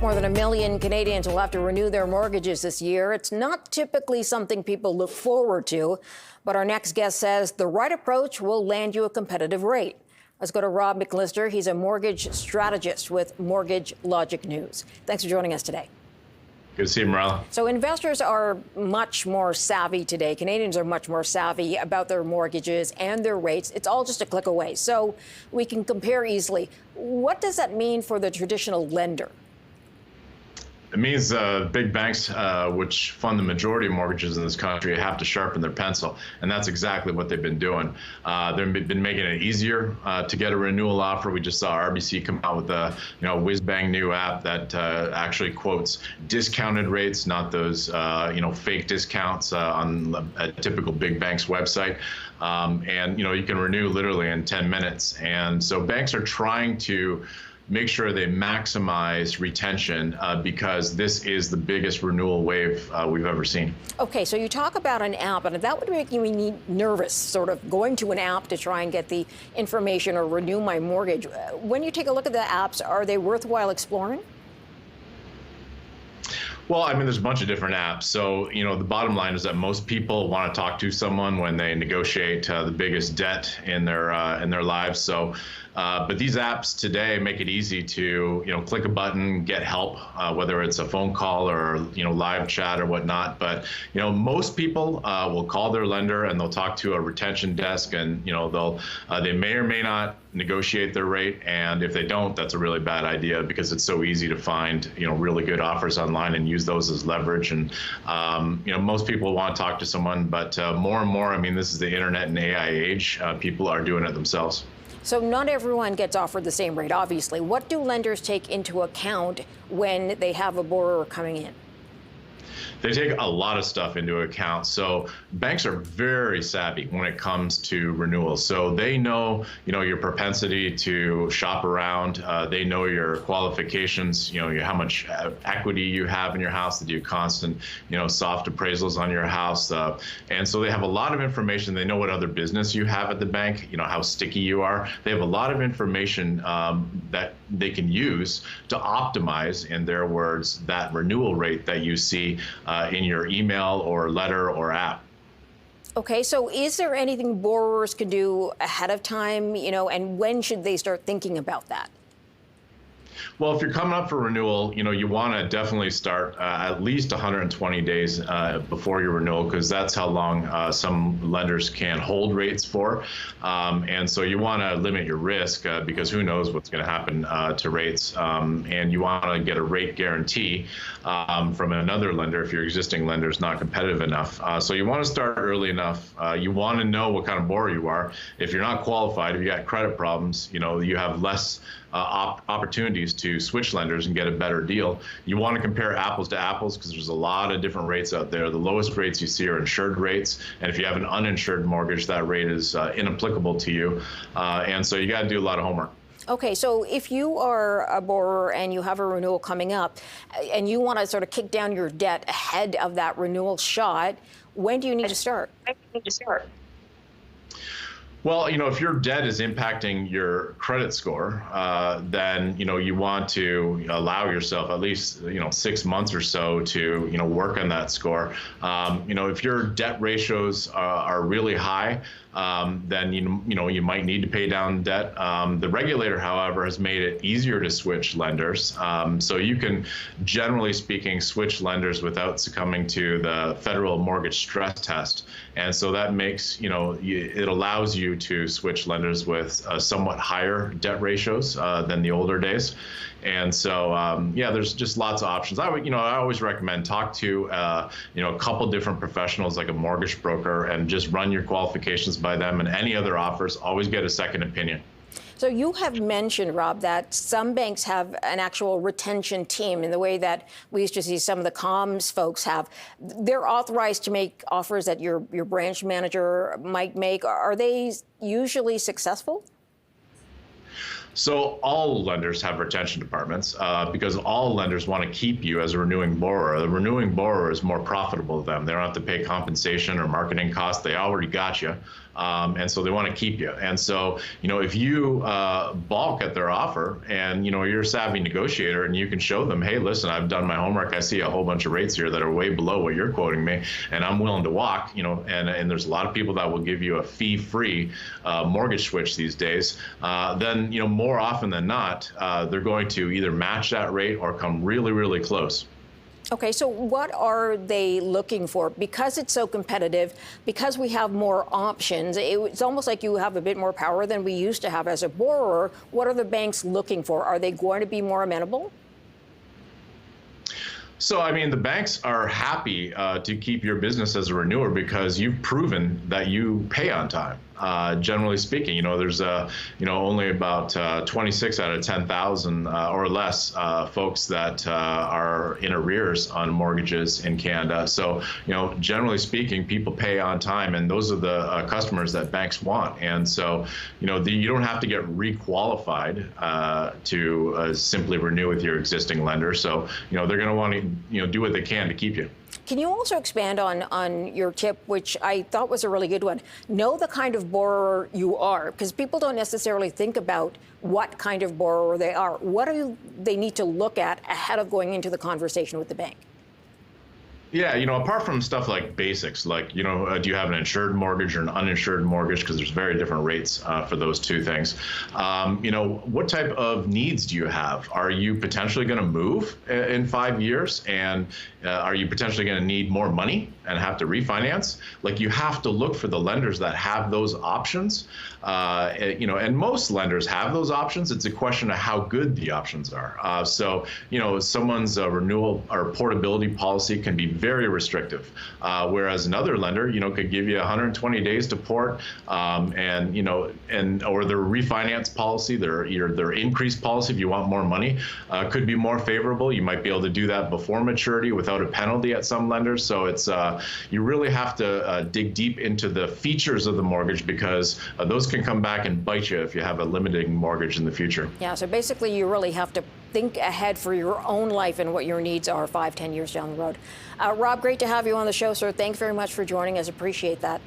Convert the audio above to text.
More than 1 million Canadians will have to renew their mortgages this year. It's not typically something people look forward to, but our next guest says the right approach will land you a competitive rate. Let's go to Rob McLister. He's a mortgage strategist with Mortgage Logic News. Thanks for joining us today. Good to see you, Morella. So investors are much more savvy today. Canadians are much more savvy about their mortgages and their rates. It's all just a click away, so we can compare easily. What does that mean for the traditional lender? It means big banks, which fund the majority of mortgages in this country, have to sharpen their pencil, and that's exactly what they've been doing. They've been making it easier to get a renewal offer. We just saw RBC come out with a whiz-bang new app that actually quotes discounted rates, not those fake discounts on a typical big bank's website. And you can renew literally in 10 minutes. And so banks are trying to make sure they maximize retention because this is the biggest renewal wave we've ever seen. Okay, so you talk about an app, and that would make me nervous, sort of going to an app to try and get the information or renew my mortgage. When you take a look at the apps, are they worthwhile exploring? Well, I mean, there's a bunch of different apps. So, the bottom line is that most people want to talk to someone when they negotiate the biggest debt in their lives. So, but these apps today make it easy to, click a button, get help, whether it's a phone call or, live chat or whatnot. But, most people will call their lender and they'll talk to a retention desk, and, they may or may not negotiate their rate. And if they don't, that's a really bad idea because it's so easy to find, really good offers online and use those as leverage. And, most people want to talk to someone, but more and more, I mean, this is the internet and AI age. People are doing it themselves. So not everyone gets offered the same rate, obviously. What do lenders take into account when they have a borrower coming in? They take a lot of stuff into account. So banks are very savvy when it comes to renewals. So they know, your propensity to shop around. They know your qualifications, how much equity you have in your house. They do constant, soft appraisals on your house. And so they have a lot of information. They know what other business you have at the bank, how sticky you are. They have a lot of information that they can use to optimize, in their words, that renewal rate that you see in your email or letter or app. Okay, so is there anything borrowers can do ahead of time, and when should they start thinking about that? Well, if you're coming up for renewal, you want to definitely start at least 120 days before your renewal, because that's how long some lenders can hold rates for. And so you want to limit your risk because who knows what's going to happen to rates. And you want to get a rate guarantee from another lender if your existing lender is not competitive enough. So you want to start early enough. You want to know what kind of borrower you are. If you're not qualified, if you got credit problems, you have less opportunities to switch lenders and get a better deal. You want to compare apples to apples because there's a lot of different rates out there. The lowest rates you see are insured rates, and if you have an uninsured mortgage, that rate is inapplicable to you. And so you got to do a lot of homework. Okay, so if you are a borrower and you have a renewal coming up and you want to sort of kick down your debt ahead of that renewal shot, when do you need to start? Well, if your debt is impacting your credit score, then, you want to allow yourself at least, 6 months or so to, work on that score. If your debt ratios are really high, then, you might need to pay down debt. The regulator, however, has made it easier to switch lenders. So you can, generally speaking, switch lenders without succumbing to the federal mortgage stress test. And so that makes, it allows you to switch lenders with somewhat higher debt ratios than the older days. And so, there's just lots of options. I always recommend talk to, a couple different professionals like a mortgage broker and just run your qualifications by them, and any other offers, always get a second opinion. So you have mentioned, Rob, that some banks have an actual retention team in the way that we used to see some of the comms folks have. They're authorized to make offers that your branch manager might make. Are they usually successful? So all lenders have retention departments because all lenders want to keep you as a renewing borrower. The renewing borrower is more profitable to them. They don't have to pay compensation or marketing costs. They already got you. And so they want to keep you. And so, if you balk at their offer and, you're a savvy negotiator and you can show them, hey, listen, I've done my homework. I see a whole bunch of rates here that are way below what you're quoting me, and I'm willing to walk, and there's a lot of people that will give you a fee-free mortgage switch these days, then, more often than not, they're going to either match that rate or come really, really close. Okay, so what are they looking for? Because it's so competitive, because we have more options, it's almost like you have a bit more power than we used to have as a borrower. What are the banks looking for? Are they going to be more amenable? So, the banks are happy to keep your business as a renewer because you've proven that you pay on time. Generally speaking, there's only about 26 out of 10,000 or less folks that are in arrears on mortgages in Canada. So, generally speaking, people pay on time, and those are the customers that banks want. And so, you don't have to get requalified to simply renew with your existing lender. So, they're going to want to do what they can to keep you. Can you also expand on your tip, which I thought was a really good one? Know the kind of borrower you are, because people don't necessarily think about what kind of borrower they are. What do they need to look at ahead of going into the conversation with the bank? Yeah, apart from stuff like basics, like, do you have an insured mortgage or an uninsured mortgage? Because there's very different rates for those two things. What type of needs do you have? Are you potentially going to move in 5 years? And are you potentially going to need more money and have to refinance? Like, you have to look for the lenders that have those options. And most lenders have those options. It's a question of how good the options are. So, someone's renewal or portability policy can be very restrictive, whereas another lender, could give you 120 days to port, or their refinance policy, their increased policy, if you want more money, could be more favorable. You might be able to do that before maturity without a penalty at some lenders. So it's you really have to dig deep into the features of the mortgage, because those can come back and bite you if you have a limiting mortgage in the future. Yeah, so basically you really have to think ahead for your own life and what your needs are 5-10 years down the road. Rob, great to have you on the show, sir. Thanks very much for joining us. Appreciate that.